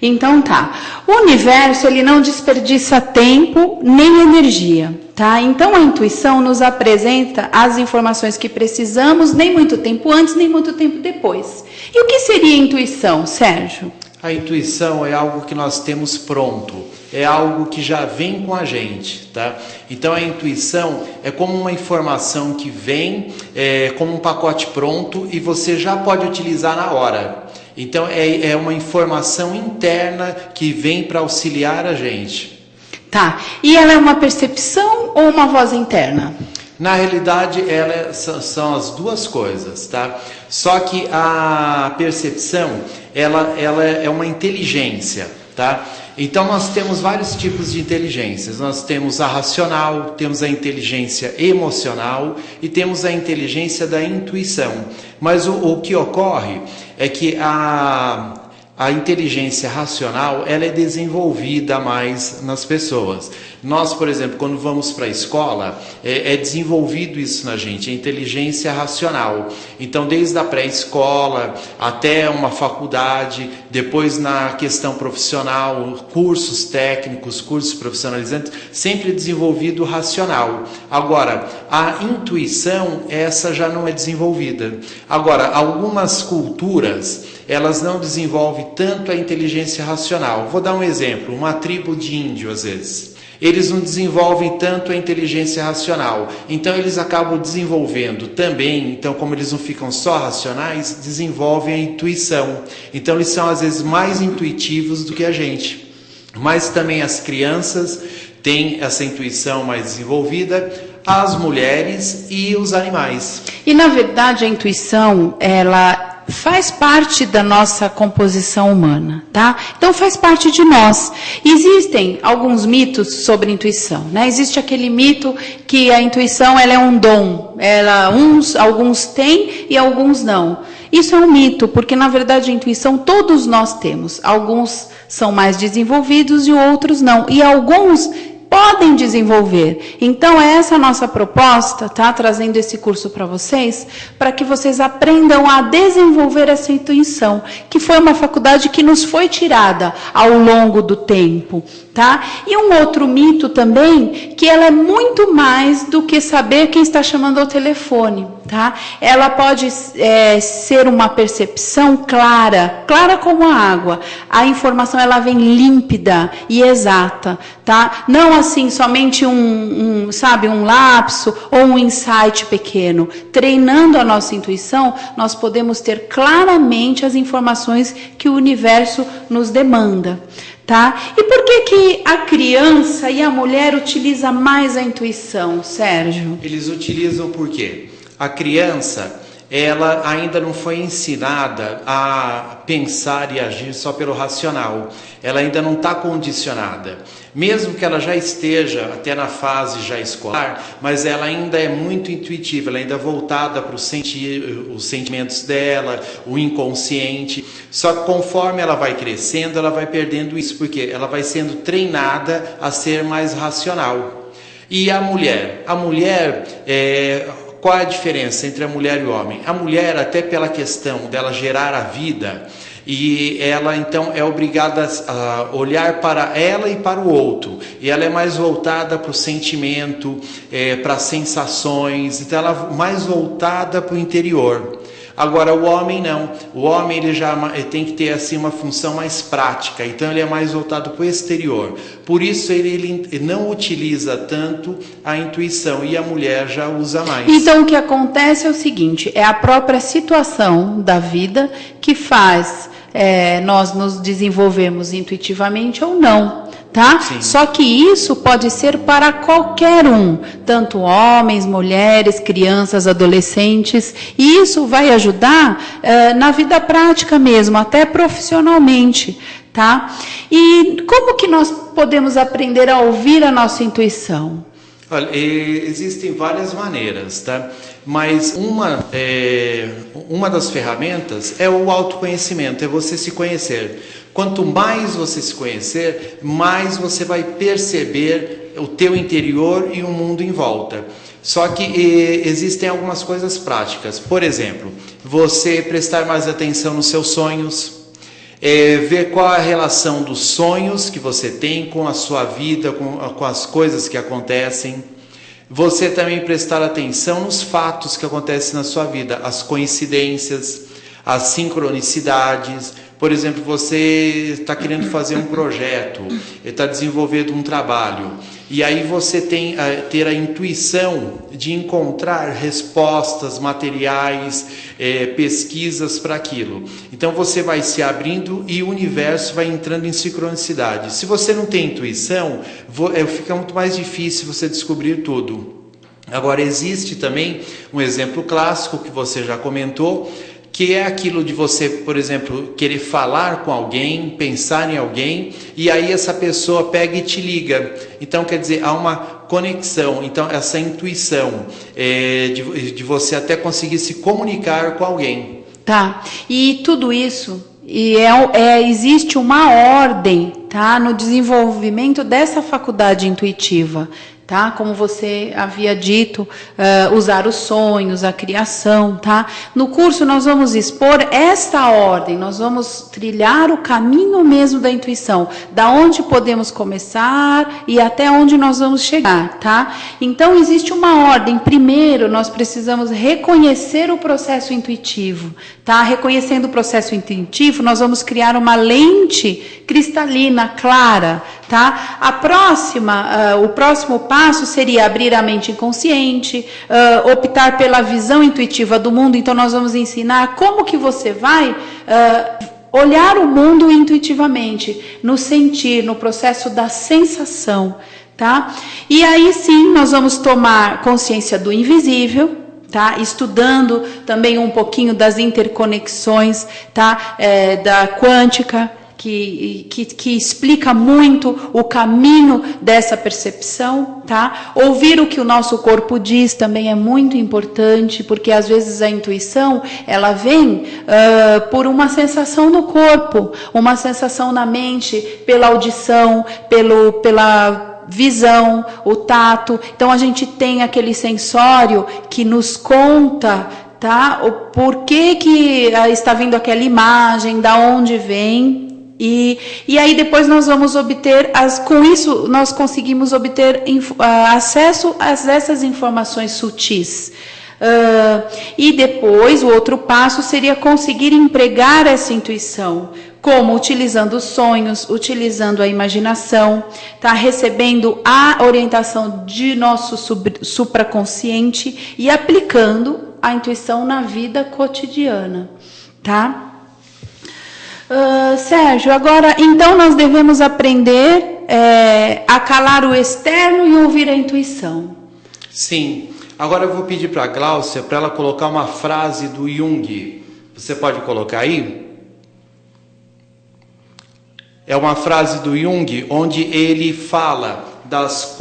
Então tá, o universo ele não desperdiça tempo nem energia, tá? Então a intuição nos apresenta as informações que precisamos, nem muito tempo antes, nem muito tempo depois. E o que seria intuição, Sérgio? A intuição é algo que nós temos pronto, é algo que já vem com a gente, tá? Então a intuição é como uma informação que vem como um pacote pronto e você já pode utilizar na hora. Então é uma informação interna que vem para auxiliar a gente. Tá, e ela é uma percepção ou uma voz interna? Na realidade, são as duas coisas, tá? Só que a percepção, ela é uma inteligência, tá? Então nós temos vários tipos de inteligências. Nós temos a racional, temos a inteligência emocional e temos a inteligência da intuição. Mas o que ocorre é que a inteligência racional, ela é desenvolvida mais nas pessoas. Nós, por exemplo, quando vamos para a escola, é desenvolvido isso na gente, a inteligência racional. Então, desde a pré-escola até uma faculdade, depois na questão profissional, cursos técnicos, cursos profissionalizantes, sempre desenvolvido racional. Agora, a intuição, essa já não é desenvolvida. Agora, algumas culturas, elas não desenvolvem tanto a inteligência racional. Vou dar um exemplo, uma tribo de índio, às vezes. Eles não desenvolvem tanto a inteligência racional. Então, eles acabam desenvolvendo também, então, como eles não ficam só racionais, desenvolvem a intuição. Então, eles são, às vezes, mais intuitivos do que a gente. Mas também as crianças têm essa intuição mais desenvolvida, as mulheres e os animais. E, na verdade, a intuição, ela faz parte da nossa composição humana, tá? Então faz parte de nós. Existem alguns mitos sobre intuição, né? Existe aquele mito que a intuição ela é um dom, alguns têm e alguns não. Isso é um mito, porque na verdade a intuição todos nós temos. Alguns são mais desenvolvidos e outros não. E alguns podem desenvolver. Então, é essa a nossa proposta, tá? Trazendo esse curso para vocês, para que vocês aprendam a desenvolver essa intuição, que foi uma faculdade que nos foi tirada ao longo do tempo, tá? E um outro mito também, que ela é muito mais do que saber quem está chamando ao telefone, tá? Ela pode ser uma percepção clara como a água. A informação ela vem límpida e exata, tá? Não assim somente um lapso ou um insight pequeno. Treinando a nossa intuição, nós podemos ter claramente as informações que o universo nos demanda. Tá? E por que a criança e a mulher utilizam mais a intuição, Sérgio? Eles utilizam por quê? A criança, ela ainda não foi ensinada a pensar e agir só pelo racional. Ela ainda não está condicionada. Mesmo que ela já esteja até na fase já escolar, mas ela ainda é muito intuitiva, ela ainda é voltada para os sentimentos dela, o inconsciente. Só que conforme ela vai crescendo, ela vai perdendo isso, porque ela vai sendo treinada a ser mais racional. E a mulher? Qual é a diferença entre a mulher e o homem? A mulher, até pela questão dela gerar a vida, e ela então é obrigada a olhar para ela e para o outro, e ela é mais voltada para o sentimento, para as sensações, então ela é mais voltada para o interior. Agora o homem não, o homem ele tem que ter assim uma função mais prática, então ele é mais voltado para o exterior, por isso ele não utiliza tanto a intuição, e a mulher já usa mais. Então o que acontece é o seguinte, é a própria situação da vida que faz nós nos desenvolvermos intuitivamente ou não. Tá? Sim. Só que isso pode ser para qualquer um, tanto homens, mulheres, crianças, adolescentes, e isso vai ajudar na vida prática mesmo, até profissionalmente, tá? E como que nós podemos aprender a ouvir a nossa intuição? Olha, existem várias maneiras, tá? Mas uma das ferramentas é o autoconhecimento, é você se conhecer. Quanto mais você se conhecer, mais você vai perceber o teu interior e o mundo em volta. Só que existem algumas coisas práticas. Por exemplo, você prestar mais atenção nos seus sonhos, ver qual é a relação dos sonhos que você tem com a sua vida, com as coisas que acontecem. Você também prestar atenção nos fatos que acontecem na sua vida, as coincidências, as sincronicidades. Por exemplo, você está querendo fazer um projeto, está desenvolvendo um trabalho, e aí você ter a intuição de encontrar respostas, materiais, pesquisas para aquilo. Então você vai se abrindo e o universo vai entrando em sincronicidade. Se você não tem intuição, fica muito mais difícil você descobrir tudo. Agora, existe também um exemplo clássico que você já comentou, que é aquilo de você, por exemplo, querer falar com alguém, pensar em alguém, e aí essa pessoa pega e te liga. Então, quer dizer, há uma conexão. Então, essa intuição de você até conseguir se comunicar com alguém. Tá, e tudo isso, existe uma ordem, tá, no desenvolvimento dessa faculdade intuitiva. Tá? Como você havia dito, usar os sonhos, a criação, tá? No curso nós vamos expor esta ordem, nós vamos trilhar o caminho mesmo da intuição, da onde podemos começar e até onde nós vamos chegar, tá? Então existe uma ordem. Primeiro nós precisamos reconhecer o processo intuitivo, tá? Reconhecendo o processo intuitivo, nós vamos criar uma lente cristalina, clara, tá? O próximo passo seria abrir a mente inconsciente, optar pela visão intuitiva do mundo. Então nós vamos ensinar como que você vai olhar o mundo intuitivamente, no sentir, no processo da sensação, tá? E aí sim nós vamos tomar consciência do invisível, tá? Estudando também um pouquinho das interconexões, tá? Da quântica, que explica muito o caminho dessa percepção, tá? Ouvir o que o nosso corpo diz também é muito importante, porque às vezes a intuição, ela vem por uma sensação no corpo, uma sensação na mente, pela audição, pela visão, o tato. Então a gente tem aquele sensório que nos conta, tá? O porquê que está vindo aquela imagem, da onde vem. E aí depois nós vamos obter, com isso nós conseguimos obter acesso a essas informações sutis. E depois o outro passo seria conseguir empregar essa intuição, como utilizando os sonhos, utilizando a imaginação, tá? Recebendo a orientação de nosso supraconsciente e aplicando a intuição na vida cotidiana, tá? Sérgio, agora, então nós devemos aprender a calar o externo e ouvir a intuição. Sim. Agora eu vou pedir para a Gláucia para ela colocar uma frase do Jung. Você pode colocar aí? É uma frase do Jung onde ele fala dos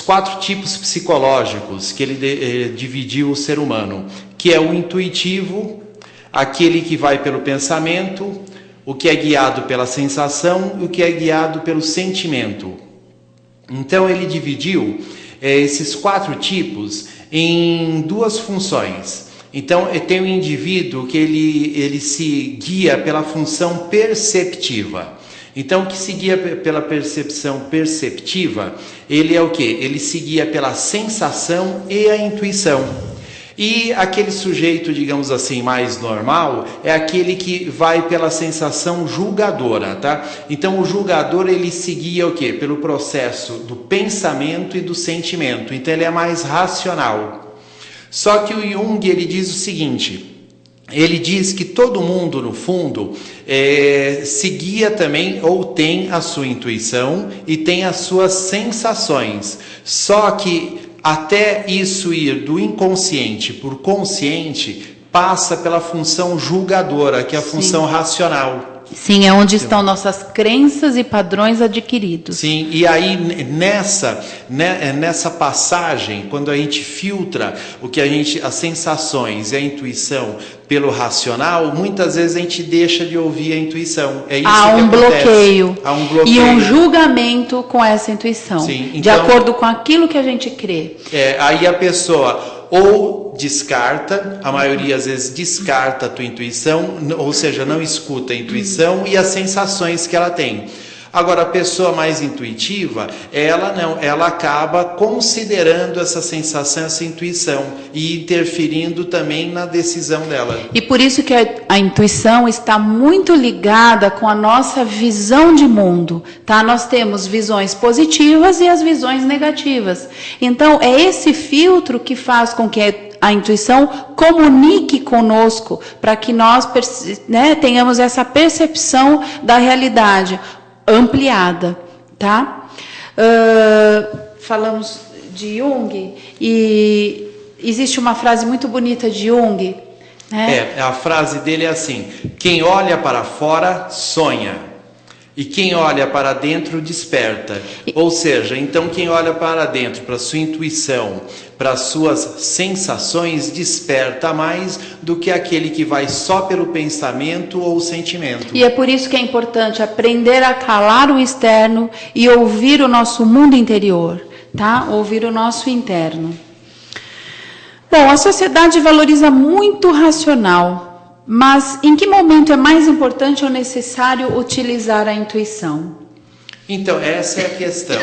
quatro tipos psicológicos que ele dividiu o ser humano, que é o intuitivo, aquele que vai pelo pensamento, o que é guiado pela sensação e o que é guiado pelo sentimento. Então ele dividiu esses 4 tipos em 2 funções. Então tem um indivíduo que ele se guia pela função perceptiva. Então, o que se guia pela percepção perceptiva, ele é o quê? Ele se guia pela sensação e a intuição. E aquele sujeito, digamos assim, mais normal, é aquele que vai pela sensação julgadora, tá? Então, o julgador, ele se guia o quê? Pelo processo do pensamento e do sentimento. Então, ele é mais racional. Só que o Jung, ele diz o seguinte... Ele diz que todo mundo, no fundo, se guia também ou tem a sua intuição e tem as suas sensações. Só que até isso ir do inconsciente para o consciente passa pela função julgadora, que é a função racional. Sim, é onde estão nossas crenças e padrões adquiridos. Sim, e aí nessa passagem, quando a gente filtra as sensações e a intuição pelo racional, muitas vezes a gente deixa de ouvir a intuição. É isso Há que um acontece. bloqueio. Há um bloqueio. E um julgamento com essa intuição. Sim, então, de acordo com aquilo que a gente crê. Aí a pessoa ou descarta, a maioria às vezes descarta a tua intuição, ou seja, não escuta a intuição e as sensações que ela tem. Agora, a pessoa mais intuitiva, ela não, ela acaba considerando essa sensação, essa intuição e interferindo também na decisão dela. E por isso que a intuição está muito ligada com a nossa visão de mundo, tá? Nós temos visões positivas e as visões negativas. Então, é esse filtro que faz com que a intuição comunique conosco, para que nós, né, tenhamos essa percepção da realidade ampliada, tá? Falamos de Jung e existe uma frase muito bonita de Jung, né? A frase dele é assim: quem olha para fora sonha e quem olha para dentro desperta. Ou seja, então quem olha para dentro, para a sua intuição, para as suas sensações, desperta mais do que aquele que vai só pelo pensamento ou sentimento. E é por isso que é importante aprender a calar o externo e ouvir o nosso mundo interior, tá? Ouvir o nosso interno. Bom, a sociedade valoriza muito o racional, mas em que momento é mais importante ou necessário utilizar a intuição? Então, essa é a questão.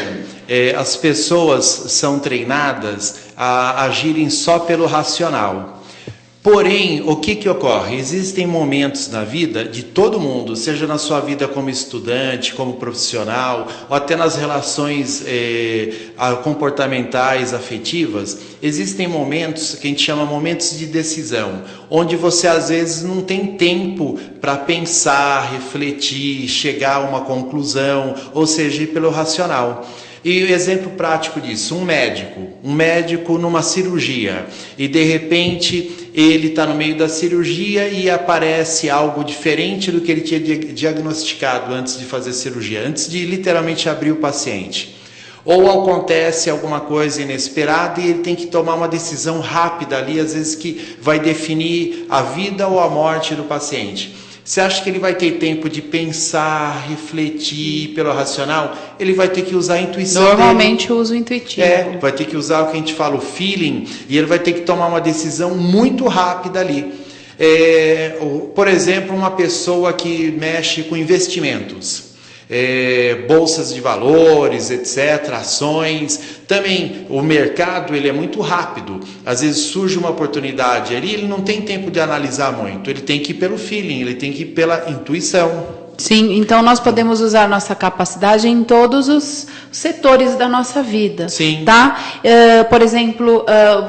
As pessoas são treinadas a agirem só pelo racional. Porém, o que ocorre? Existem momentos na vida de todo mundo, seja na sua vida como estudante, como profissional, ou até nas relações comportamentais, afetivas, existem momentos que a gente chama momentos de decisão, onde você às vezes não tem tempo para pensar, refletir, chegar a uma conclusão, ou seja, ir pelo racional. E o exemplo prático disso, um médico numa cirurgia, e de repente ele está no meio da cirurgia e aparece algo diferente do que ele tinha diagnosticado antes de fazer a cirurgia, antes de literalmente abrir o paciente. Ou acontece alguma coisa inesperada e ele tem que tomar uma decisão rápida ali, às vezes que vai definir a vida ou a morte do paciente. Você acha que ele vai ter tempo de pensar, refletir pelo racional? Ele vai ter que usar a intuição dele. Normalmente eu uso o intuitivo. Vai ter que usar o que a gente fala, o feeling, e ele vai ter que tomar uma decisão muito rápida ali. Por exemplo, uma pessoa que mexe com investimentos. Bolsas de valores, etc., ações. Também o mercado ele é muito rápido. Às vezes surge uma oportunidade ali, ele não tem tempo de analisar muito. Ele tem que ir pelo feeling, ele tem que ir pela intuição. Sim, então nós podemos usar nossa capacidade em todos os setores da nossa vida. Sim. Tá? Por exemplo,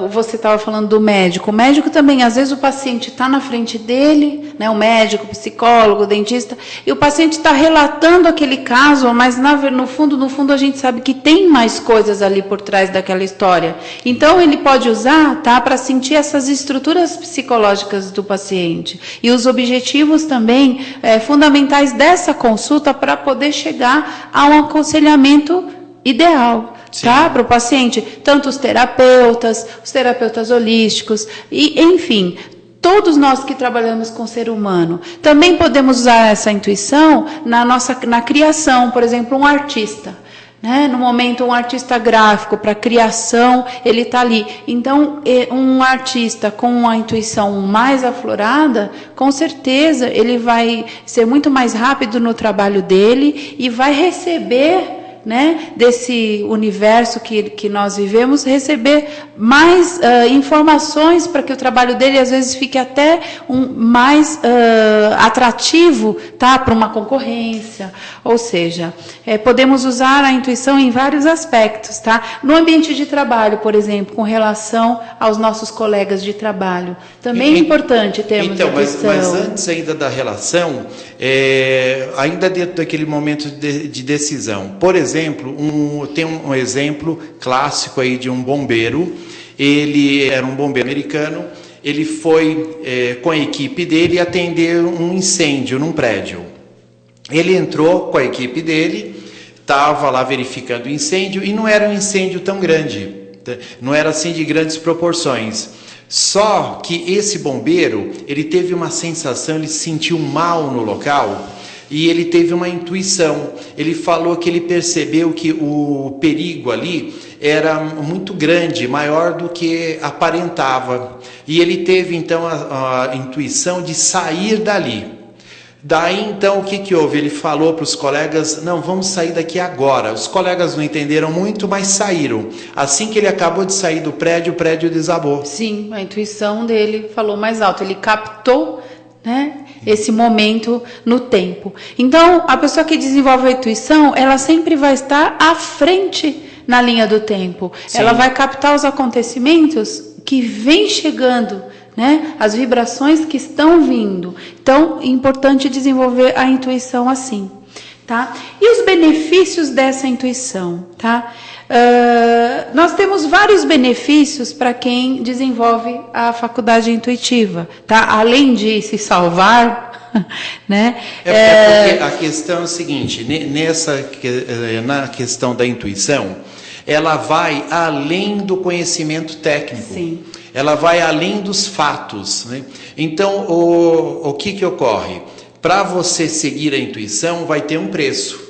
você estava falando do médico. O médico também, às vezes o paciente está na frente dele, né, o médico, o psicólogo, o dentista, e o paciente está relatando aquele caso, mas no fundo a gente sabe que tem mais coisas ali por trás daquela história. Então ele pode usar, tá, para sentir essas estruturas psicológicas do paciente. E os objetivos também fundamentais dessa consulta para poder chegar a um aconselhamento ideal, tá, para o paciente, tanto os terapeutas holísticos, e enfim, todos nós que trabalhamos com o ser humano, também podemos usar essa intuição na criação, por exemplo, um artista. Né? No momento, um artista gráfico para criação, ele está ali. Então, um artista com uma intuição mais aflorada, com certeza, ele vai ser muito mais rápido no trabalho dele e vai receber, né, desse universo que nós vivemos, receber mais informações para que o trabalho dele às vezes fique até mais atrativo, tá, para uma concorrência. Ou seja, podemos usar a intuição em vários aspectos, tá? No ambiente de trabalho, por exemplo, com relação aos nossos colegas de trabalho, também é importante termos intuição. Mas antes ainda da relação, ainda dentro daquele momento de decisão, por exemplo, tem um exemplo clássico aí de um bombeiro. Ele era um bombeiro americano. Ele foi com a equipe dele atender um incêndio num prédio. Ele entrou com a equipe dele, estava lá verificando o incêndio e não era um incêndio tão grande, não era assim de grandes proporções. Só que esse bombeiro, ele teve uma sensação, ele se sentiu mal no local, e ele teve uma intuição. Ele falou que ele percebeu que o perigo ali era muito grande, maior do que aparentava. E ele teve então a intuição de sair dali. Daí então o que houve? Ele falou para os colegas, não, vamos sair daqui agora. Os colegas não entenderam muito, mas saíram. Assim que ele acabou de sair do prédio, o prédio desabou. Sim, a intuição dele falou mais alto, ele captou, né, esse momento no tempo. Então, a pessoa que desenvolve a intuição, ela sempre vai estar à frente na linha do tempo. Sim. Ela vai captar os acontecimentos que vêm chegando, né? As vibrações que estão vindo. Então, é importante desenvolver a intuição assim, tá? E os benefícios dessa intuição, tá? Nós temos vários benefícios para quem desenvolve a faculdade intuitiva, tá? Além de se salvar, né? Porque a questão é o seguinte, na questão da intuição, ela vai além do conhecimento técnico. Sim. Ela vai além dos fatos, né? Então, o que ocorre? Para você seguir a intuição, vai ter um preço.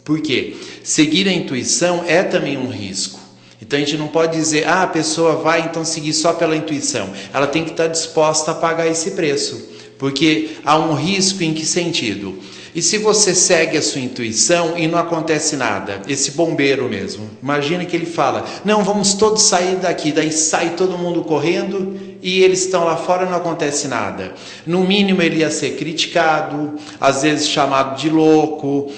Por quê? Seguir a intuição é também um risco. Então, a gente não pode dizer, a pessoa vai então seguir só pela intuição. Ela tem que estar disposta a pagar esse preço. Porque há um risco em que sentido? E se você segue a sua intuição e não acontece nada? Esse bombeiro mesmo, imagina que ele fala, não, vamos todos sair daqui, daí sai todo mundo correndo e eles estão lá fora e não acontece nada. No mínimo ele ia ser criticado, às vezes chamado de louco,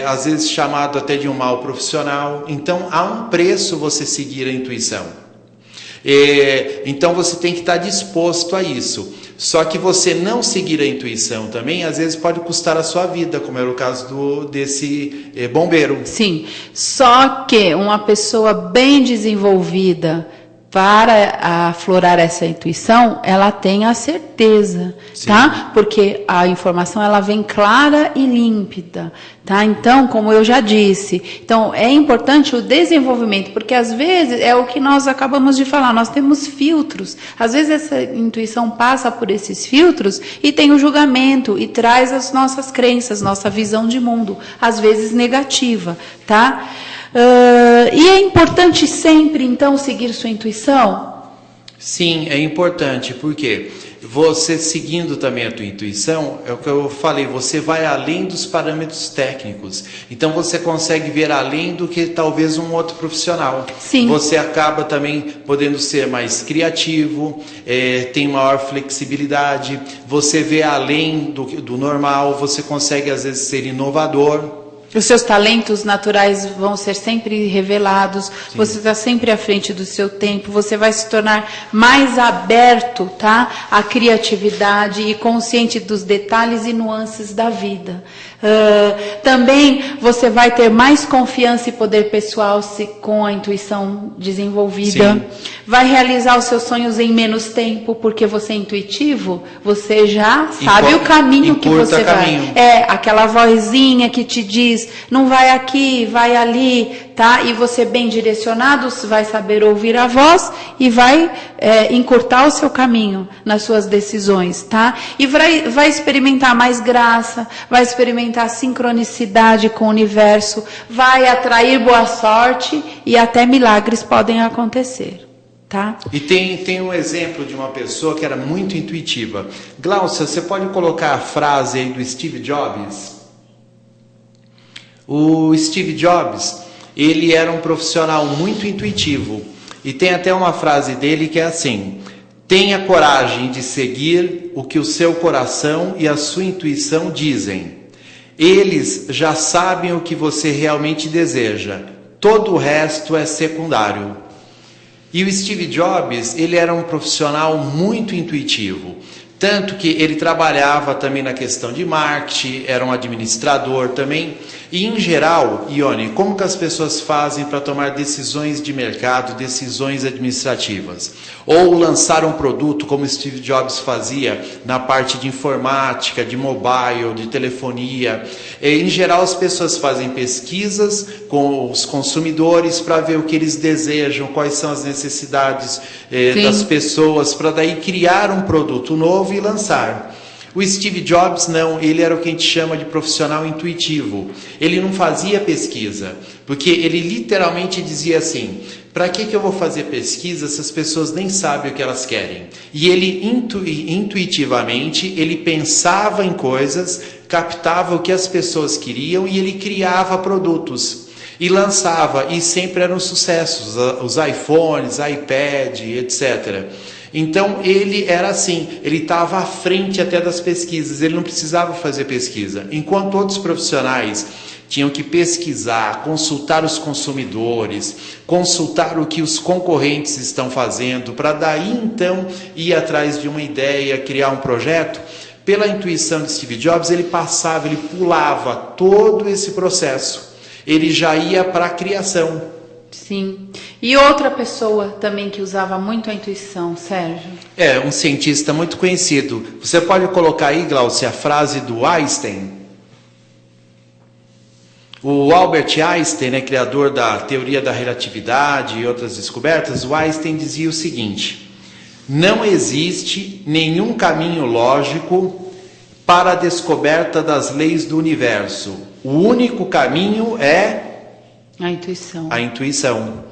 às vezes chamado até de um mau profissional. Então há um preço você seguir a intuição. Então você tem que estar disposto a isso. Só que você não seguir a intuição também, às vezes pode custar a sua vida, como era o caso desse bombeiro. Sim, só que uma pessoa bem desenvolvida, para aflorar essa intuição, ela tem a certeza, sim, tá? Porque a informação ela vem clara e límpida, tá? Então, como eu já disse, então é importante o desenvolvimento, porque às vezes é o que nós acabamos de falar, nós temos filtros. Às vezes essa intuição passa por esses filtros e tem o julgamento e traz as nossas crenças, nossa visão de mundo, às vezes negativa, tá? E é importante sempre, então, seguir sua intuição? Sim, é importante, porque você seguindo também a tua intuição, é o que eu falei, você vai além dos parâmetros técnicos. Então, você consegue ver além do que talvez um outro profissional. Sim. Você acaba também podendo ser mais criativo, tem maior flexibilidade, você vê além do normal, você consegue, às vezes, ser inovador. Os seus talentos naturais vão ser sempre revelados, sim, você está sempre à frente do seu tempo, você vai se tornar mais aberto, tá, à criatividade e consciente dos detalhes e nuances da vida. Também você vai ter mais confiança e poder pessoal com a intuição desenvolvida. Sim. Vai realizar os seus sonhos em menos tempo, porque você é intuitivo, você já sabe o caminho que você vai. Aquela vozinha que te diz, não vai aqui, vai ali, tá? E você bem direcionado, vai saber ouvir a voz e vai encurtar o seu caminho nas suas decisões, tá? E vai experimentar mais graça, vai experimentar sincronicidade com o universo, vai atrair boa sorte e até milagres podem acontecer. Tá? E tem um exemplo de uma pessoa que era muito intuitiva. Glaucia, você pode colocar a frase aí do Steve Jobs? O Steve Jobs, ele era um profissional muito intuitivo. E tem até uma frase dele que é assim: tenha coragem de seguir o que o seu coração e a sua intuição dizem. Eles já sabem o que você realmente deseja. Todo o resto é secundário. E o Steve Jobs, ele era um profissional muito intuitivo. Tanto que ele trabalhava também na questão de marketing, era um administrador também. E em geral, Ione, como que as pessoas fazem para tomar decisões de mercado, decisões administrativas? Ou lançar um produto, como Steve Jobs fazia na parte de informática, de mobile, de telefonia. Em geral, as pessoas fazem pesquisas com os consumidores para ver o que eles desejam, quais são as necessidades das pessoas, para daí criar um produto novo e lançar. O Steve Jobs não, ele era o que a gente chama de profissional intuitivo. Ele não fazia pesquisa, porque ele literalmente dizia assim: para que eu vou fazer pesquisa se as pessoas nem sabem o que elas querem? E ele intuitivamente, ele pensava em coisas, captava o que as pessoas queriam e ele criava produtos. E lançava, e sempre eram sucessos, os iPhones, iPad, etc. Então ele era assim, ele estava à frente até das pesquisas, ele não precisava fazer pesquisa. Enquanto outros profissionais tinham que pesquisar, consultar os consumidores, consultar o que os concorrentes estão fazendo, para daí então ir atrás de uma ideia, criar um projeto. Pela intuição de Steve Jobs, ele passava, ele pulava todo esse processo. Ele já ia para a criação. Sim. E outra pessoa também que usava muito a intuição, Sérgio? É, um cientista muito conhecido. Você pode colocar aí, Glaucia, a frase do Einstein. O Albert Einstein, criador da teoria da relatividade e outras descobertas, o Einstein dizia o seguinte: não existe nenhum caminho lógico para a descoberta das leis do universo. O único caminho é a intuição. A intuição.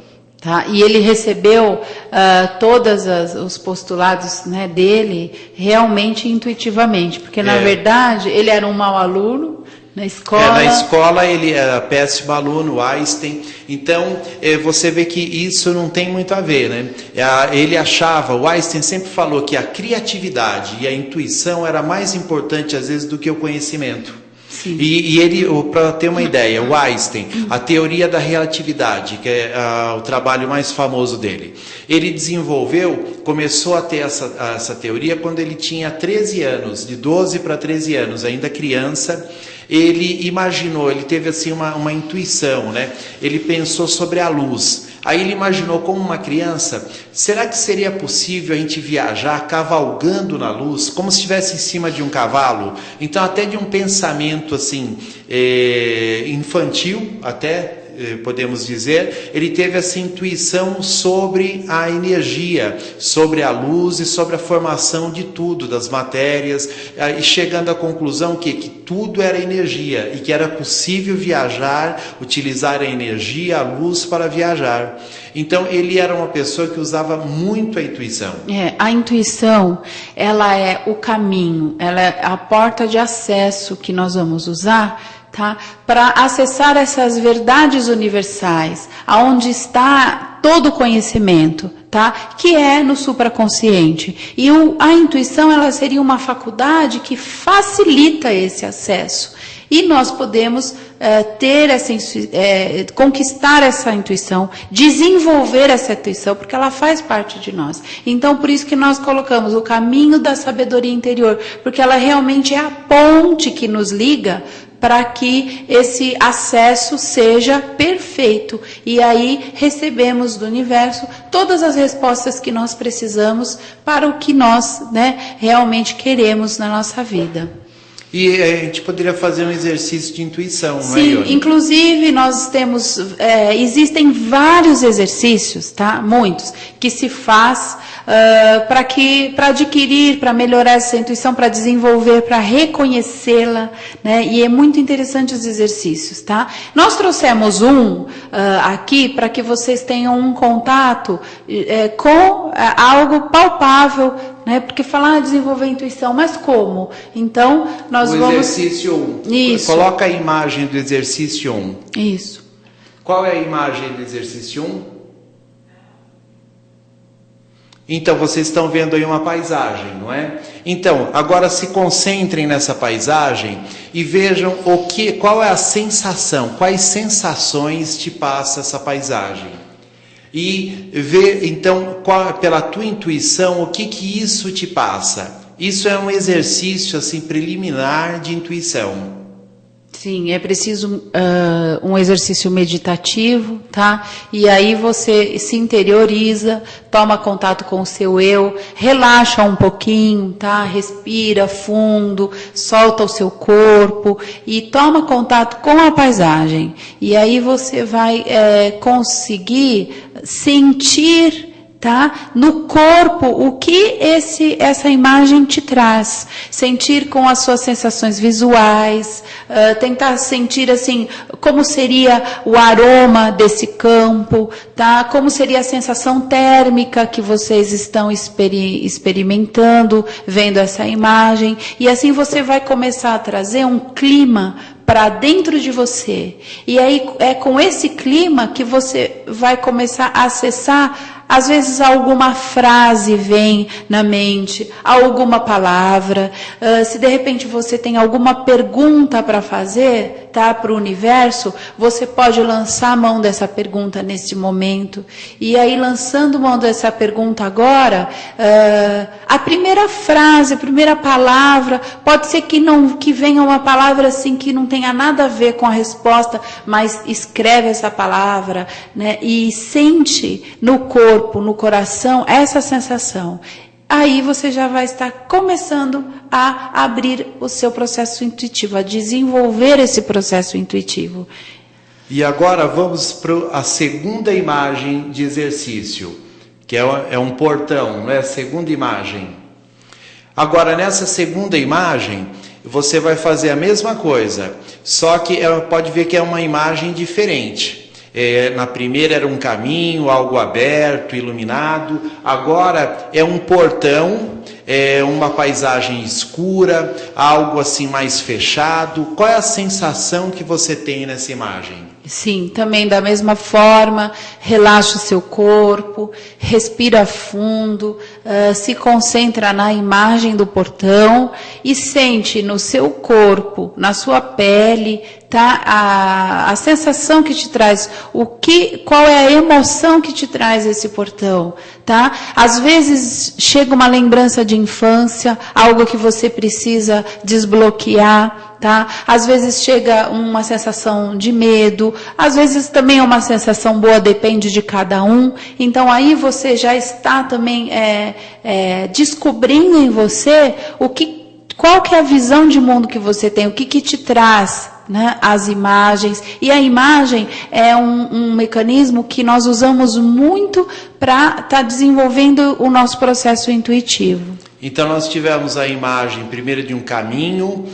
Tá? E ele recebeu todos os postulados, né, dele realmente intuitivamente, porque na verdade ele era um mau aluno na escola. Na escola ele era péssimo aluno, Einstein. Então você vê que isso não tem muito a ver, né? Ele achava, o Einstein sempre falou que a criatividade e a intuição era mais importante às vezes do que o conhecimento. E ele, para ter uma ideia, o Einstein, a teoria da relatividade, que é o trabalho mais famoso dele, ele desenvolveu, começou a ter essa teoria quando ele tinha 13 anos, de 12 para 13 anos, ainda criança. Ele imaginou, ele teve assim uma intuição, né? Ele pensou sobre a luz. Aí ele imaginou como uma criança, será que seria possível a gente viajar cavalgando na luz, como se estivesse em cima de um cavalo? Então até de um pensamento assim, infantil, até podemos dizer, ele teve essa intuição sobre a energia, sobre a luz e sobre a formação de tudo, das matérias, e chegando à conclusão que tudo era energia e que era possível viajar, utilizar a energia, a luz para viajar. Então ele era uma pessoa que usava muito a intuição. A intuição, ela é o caminho, ela é a porta de acesso que nós vamos usar, tá? Para acessar essas verdades universais, aonde está todo o conhecimento, tá? Que é no supraconsciente. E a intuição, ela seria uma faculdade que facilita esse acesso. E nós podemos conquistar essa intuição, desenvolver essa intuição, porque ela faz parte de nós. Então, por isso que nós colocamos o caminho da sabedoria interior, porque ela realmente é a ponte que nos liga para que esse acesso seja perfeito. E aí recebemos do universo todas as respostas que nós precisamos para o que nós, né, realmente queremos na nossa vida. E a gente poderia fazer um exercício de intuição, sim, não é, Ione? Inclusive nós temos, existem vários exercícios, tá? Muitos, que se faz para adquirir, para melhorar essa intuição, para desenvolver, para reconhecê-la, né? E é muito interessante os exercícios, tá? Nós trouxemos aqui para que vocês tenham um contato com algo palpável, né? Porque falar desenvolver a intuição, mas como? Então, nós vamos... O exercício 1. Isso. Coloca a imagem do exercício 1. Isso. Qual é a imagem do exercício 1? Então, vocês estão vendo aí uma paisagem, não é? Então, agora se concentrem nessa paisagem e vejam qual é a sensação, quais sensações te passa essa paisagem. E ver, então, pela tua intuição, o que isso te passa. Isso é um exercício assim preliminar de intuição. Sim, é preciso um exercício meditativo, tá? E aí você se interioriza, toma contato com o seu eu, relaxa um pouquinho, tá? Respira fundo, solta o seu corpo e toma contato com a paisagem. E aí você vai conseguir sentir tá? No corpo, o que essa imagem te traz. Sentir com as suas sensações visuais, tentar sentir assim, como seria o aroma desse campo, tá? Como seria a sensação térmica que vocês estão experimentando, vendo essa imagem. E assim você vai começar a trazer um clima para dentro de você. E aí é com esse clima que você vai começar a acessar. Às vezes alguma frase vem na mente, alguma palavra. Se de repente você tem alguma pergunta para fazer, tá, para o universo, você pode lançar a mão dessa pergunta nesse momento. E aí, lançando mão dessa pergunta agora, a primeira frase, a primeira palavra, pode ser que venha uma palavra assim que não tenha nada a ver com a resposta, mas escreve essa palavra, né, e sente no corpo, no coração, essa sensação. Aí você já vai estar começando a abrir o seu processo intuitivo, a desenvolver esse processo intuitivo. E agora vamos para a segunda imagem de exercício, que é um portão, não é? A segunda imagem. Agora, nessa segunda imagem, você vai fazer a mesma coisa, só que pode ver que é uma imagem diferente. Na primeira era um caminho, algo aberto, iluminado. Agora é um portão, uma paisagem escura, algo assim mais fechado. Qual é a sensação que você tem nessa imagem? Sim, também da mesma forma, relaxa o seu corpo, respira fundo, se concentra na imagem do portão e sente no seu corpo, na sua pele, tá, a sensação que te traz, qual é a emoção que te traz esse portão, tá? Às vezes chega uma lembrança de infância, algo que você precisa desbloquear, tá? Às vezes chega uma sensação de medo, às vezes também é uma sensação boa, depende de cada um. Então aí você já está também descobrindo em você qual que é a visão de mundo que você tem, o que te traz, né, as imagens. E a imagem é um mecanismo que nós usamos muito para estar desenvolvendo o nosso processo intuitivo. Então nós tivemos a imagem primeiro de um caminho,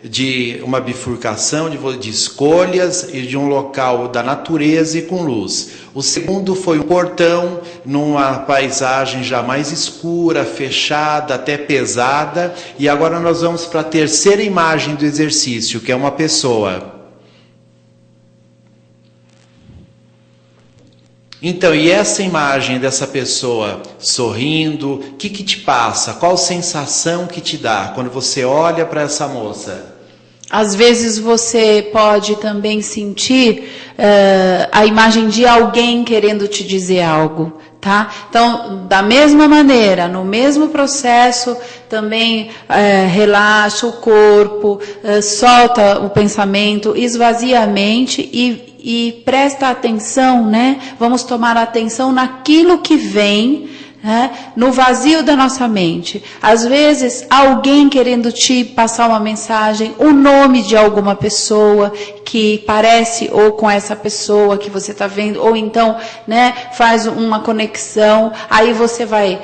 de uma bifurcação de escolhas e de um local da natureza e com luz. O segundo foi um portão numa paisagem já mais escura, fechada, até pesada. E agora nós vamos para a terceira imagem do exercício, que é uma pessoa. Então, e essa imagem dessa pessoa sorrindo, o que te passa? Qual sensação que te dá quando você olha para essa moça? Às vezes você pode também sentir a imagem de alguém querendo te dizer algo, tá? Então, da mesma maneira, no mesmo processo, também relaxa o corpo, solta o pensamento, esvazia a mente e presta atenção, né? Vamos tomar atenção naquilo que vem, né, no vazio da nossa mente. Às vezes, alguém querendo te passar uma mensagem, o nome de alguma pessoa que parece ou com essa pessoa que você está vendo, ou então, né, faz uma conexão, aí você vai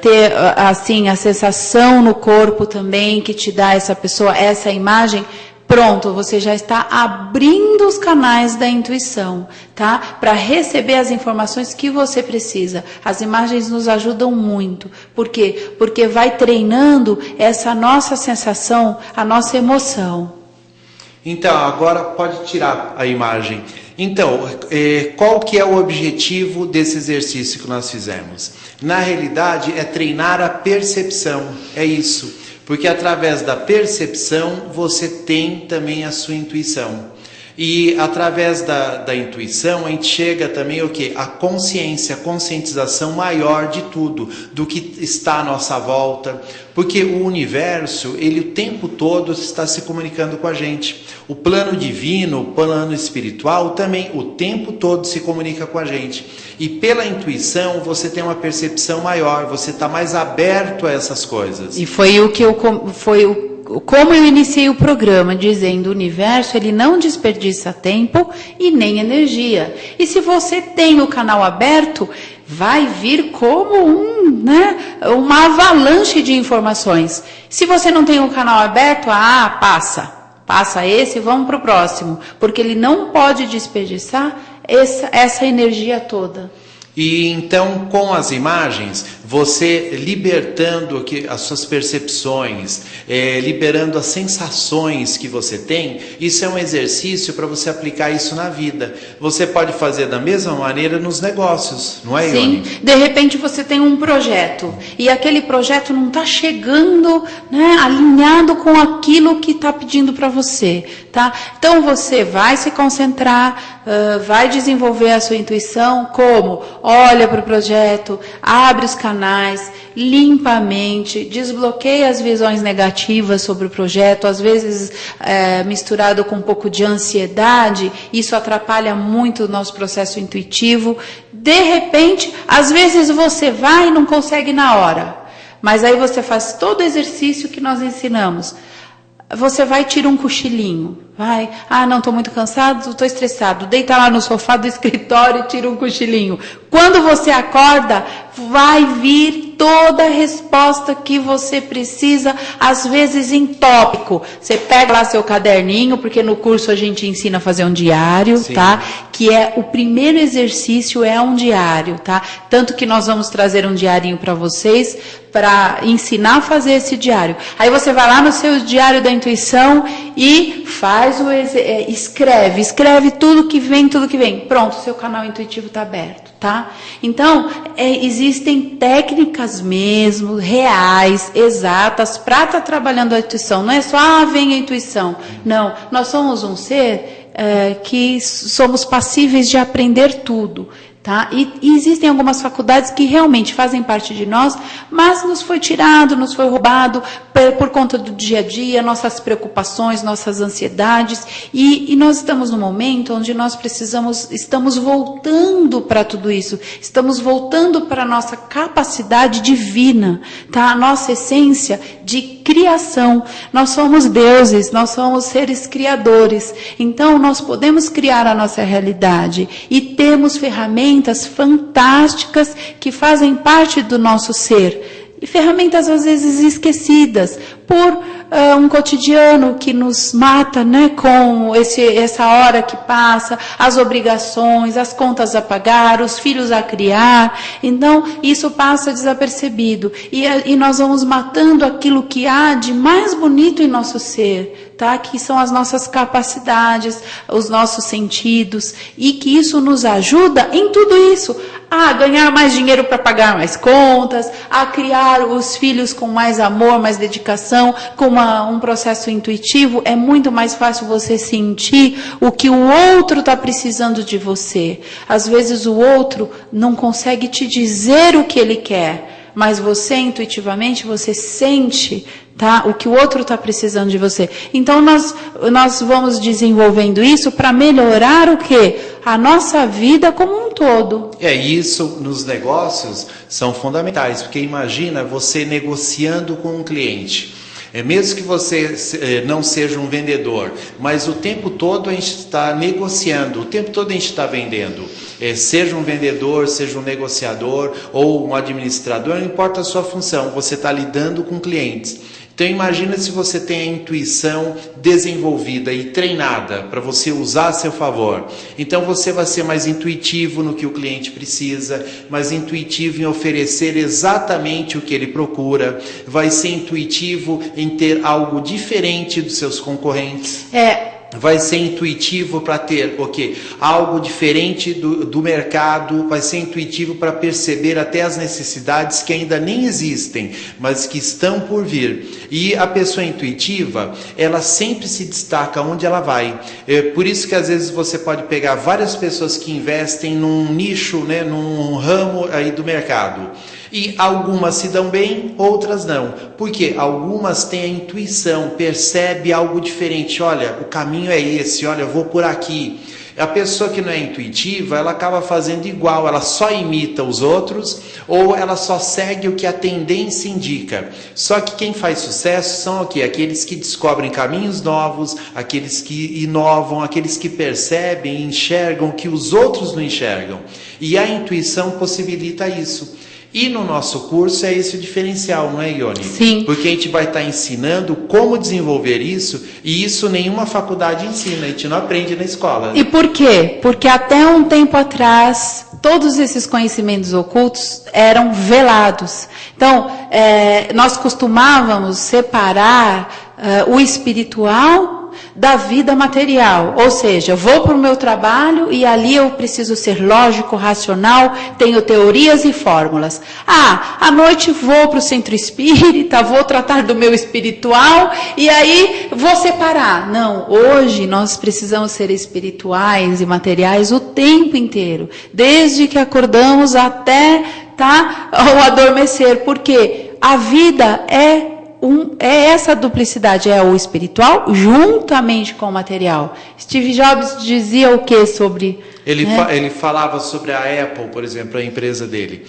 ter assim a sensação no corpo também que te dá essa pessoa, essa imagem. Pronto, você já está abrindo os canais da intuição, tá? Para receber as informações que você precisa. As imagens nos ajudam muito. Por quê? Porque vai treinando essa nossa sensação, a nossa emoção. Então, agora pode tirar a imagem. Então, qual que é o objetivo desse exercício que nós fizemos? Na realidade, é treinar a percepção. É isso. Porque através da percepção você tem também a sua intuição. E através da intuição a gente chega também o quê? A consciência, a conscientização maior de tudo, do que está à nossa volta. Porque o universo, ele o tempo todo está se comunicando com a gente. O plano divino, o plano espiritual também o tempo todo se comunica com a gente. E pela intuição você tem uma percepção maior, você está mais aberto a essas coisas. E foi como eu iniciei o programa dizendo, o universo ele não desperdiça tempo e nem energia. E se você tem o canal aberto, vai vir como uma avalanche de informações. Se você não tem o canal aberto, passa esse, vamos para o próximo, porque ele não pode desperdiçar essa energia toda. E então, com as imagens, você libertando as suas percepções, liberando as sensações que você tem, isso é um exercício para você aplicar isso na vida. Você pode fazer da mesma maneira nos negócios, não é, Ione? Sim, de repente você tem um projeto, e aquele projeto não está chegando, alinhado com aquilo que está pedindo para você, tá? Então você vai se concentrar, vai desenvolver a sua intuição, como? Olha para o projeto, abre os canais, limpa a mente, desbloqueia as visões negativas sobre o projeto, às vezes misturado com um pouco de ansiedade, isso atrapalha muito o nosso processo intuitivo. De repente, às vezes você vai e não consegue na hora, mas aí você faz todo o exercício que nós ensinamos. Você vai e tira um cochilinho, vai, não, estou muito cansado, estou estressado, deita lá no sofá do escritório e tira um cochilinho. Quando você acorda, vai vir toda a resposta que você precisa, às vezes em tópico. Você pega lá seu caderninho, porque no curso a gente ensina a fazer um diário, Sim. Tá? Que é o primeiro exercício, é um diário, tá? Tanto que nós vamos trazer um diarinho para vocês, para ensinar a fazer esse diário. Aí você vai lá no seu diário da intuição e faz escreve tudo que vem. Pronto, seu canal intuitivo está aberto, tá? Então, existem técnicas mesmo, reais, exatas, para estar trabalhando a intuição. Não é só, vem a intuição. Não, nós somos um ser que somos passíveis de aprender tudo. Tá? E existem algumas faculdades que realmente fazem parte de nós, mas nos foi tirado, nos foi roubado por conta do dia a dia, nossas preocupações, nossas ansiedades, e nós estamos num momento onde nós estamos voltando para tudo isso, estamos voltando para a nossa capacidade divina, tá? A nossa essência de criação. Nós somos deuses, nós somos seres criadores, então nós podemos criar a nossa realidade e temos ferramentas fantásticas que fazem parte do nosso ser. E ferramentas às vezes esquecidas por um cotidiano que nos mata, né, com essa hora que passa, as obrigações, as contas a pagar, os filhos a criar. Então, isso passa desapercebido. E nós vamos matando aquilo que há de mais bonito em nosso ser, tá? Que são as nossas capacidades, os nossos sentidos, e que isso nos ajuda em tudo isso. A ganhar mais dinheiro para pagar mais contas, a criar os filhos com mais amor, mais dedicação, com um processo intuitivo. É muito mais fácil você sentir o que o outro está precisando de você. Às vezes o outro não consegue te dizer o que ele quer, mas você intuitivamente, você sente, tá? O que o outro está precisando de você. Então nós vamos desenvolvendo isso para melhorar o quê? A nossa vida como um todo. Isso nos negócios são fundamentais, porque imagina você negociando com um cliente. Mesmo que você não seja um vendedor, mas o tempo todo a gente está negociando, o tempo todo a gente está vendendo. Seja um vendedor, seja um negociador ou um administrador, não importa a sua função, você está lidando com clientes. Então imagina se você tem a intuição desenvolvida e treinada para você usar a seu favor. Então você vai ser mais intuitivo no que o cliente precisa, mais intuitivo em oferecer exatamente o que ele procura, vai ser intuitivo em ter algo diferente dos seus concorrentes. Vai ser intuitivo para ter algo diferente do mercado, vai ser intuitivo para perceber até as necessidades que ainda nem existem, mas que estão por vir. E a pessoa intuitiva, ela sempre se destaca onde ela vai. Por isso que às vezes você pode pegar várias pessoas que investem num nicho, né, num ramo aí do mercado. E algumas se dão bem, outras não. Porque algumas têm a intuição, percebe algo diferente. Olha, o caminho é esse, olha, eu vou por aqui. A pessoa que não é intuitiva, ela acaba fazendo igual, ela só imita os outros ou ela só segue o que a tendência indica. Só que quem faz sucesso são o quê? Aqueles que descobrem caminhos novos, aqueles que inovam, aqueles que percebem e enxergam o que os outros não enxergam. E a intuição possibilita isso. E no nosso curso é esse o diferencial, não é, Ione? Sim. Porque a gente vai estar ensinando como desenvolver isso, e isso nenhuma faculdade ensina, a gente não aprende na escola. E por quê? Porque até um tempo atrás, todos esses conhecimentos ocultos eram velados. Então, nós costumávamos separar o espiritual da vida material, ou seja, eu vou para o meu trabalho e ali eu preciso ser lógico, racional, tenho teorias e fórmulas. À noite vou para o centro espírita, vou tratar do meu espiritual e aí vou separar. Não, hoje nós precisamos ser espirituais e materiais o tempo inteiro, desde que acordamos até o adormecer, porque a vida é essa duplicidade, é o espiritual juntamente com o material. Steve Jobs dizia o que sobre... Ele falava sobre a Apple, por exemplo, a empresa dele.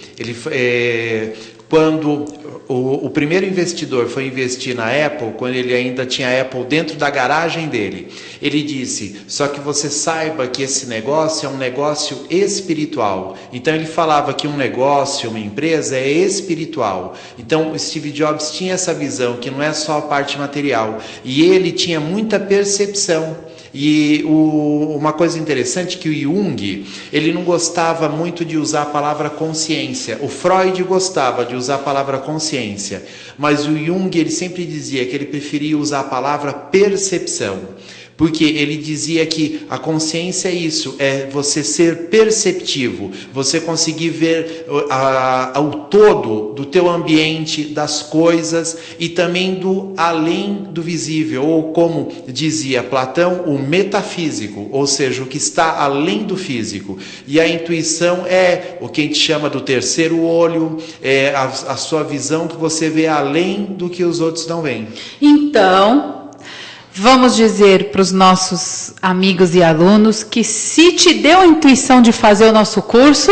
Quando o primeiro investidor foi investir na Apple, quando ele ainda tinha a Apple dentro da garagem dele, ele disse, só que você saiba que esse negócio é um negócio espiritual. Então ele falava que um negócio, uma empresa é espiritual. Então o Steve Jobs tinha essa visão, que não é só a parte material. E ele tinha muita percepção. E uma coisa interessante que o Jung, ele não gostava muito de usar a palavra consciência. O Freud gostava de usar a palavra consciência, mas o Jung, ele sempre dizia que ele preferia usar a palavra percepção. Porque ele dizia que a consciência é isso, é você ser perceptivo, você conseguir ver o todo do teu ambiente, das coisas e também do além do visível, ou como dizia Platão, o metafísico, ou seja, o que está além do físico. E a intuição é o que a gente chama do terceiro olho, é a sua visão que você vê além do que os outros não veem. Então, vamos dizer para os nossos amigos e alunos que se te deu a intuição de fazer o nosso curso,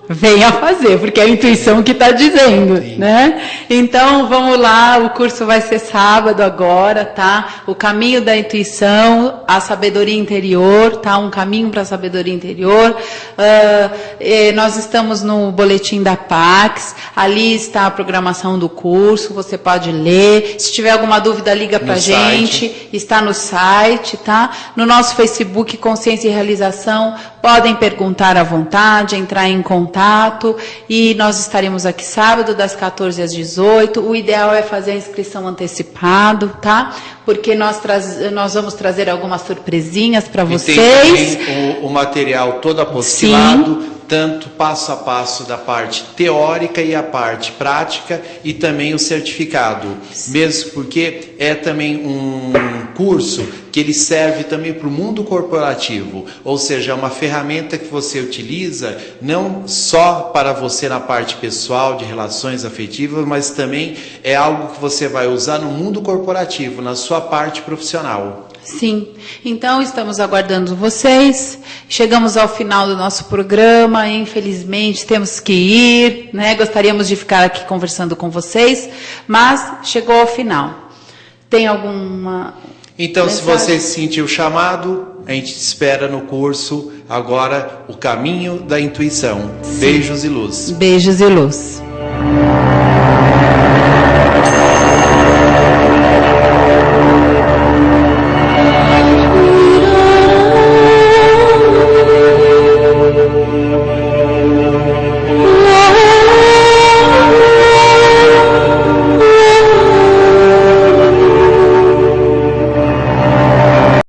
venha fazer, porque é a intuição que está dizendo, né? Então, vamos lá, o curso vai ser sábado agora, tá? O caminho da intuição, a sabedoria interior, tá? Um caminho para a sabedoria interior. Nós estamos no boletim da Pax, ali está a programação do curso, você pode ler. Se tiver alguma dúvida, liga para a gente, está no site, tá? No nosso Facebook, Consciência e Realização, podem perguntar à vontade, entrar em contato, e nós estaremos aqui sábado das 14 às 18. O ideal é fazer a inscrição antecipado, tá? Porque nós vamos trazer algumas surpresinhas para vocês. Tem também o material todo apostilado. Sim. Tanto passo a passo da parte teórica e a parte prática, e também o certificado. Mesmo porque é também um curso que ele serve também para o mundo corporativo, ou seja, é uma ferramenta que você utiliza não só para você na parte pessoal, de relações afetivas, mas também é algo que você vai usar no mundo corporativo, na sua parte profissional. Sim, então estamos aguardando vocês. Chegamos ao final do nosso programa, infelizmente temos que ir, né? Gostaríamos de ficar aqui conversando com vocês, mas chegou ao final. Tem alguma... Então, mensagem? Se você sentiu o chamado, a gente te espera no curso agora, o caminho da intuição. Sim. Beijos e luz. Beijos e luz.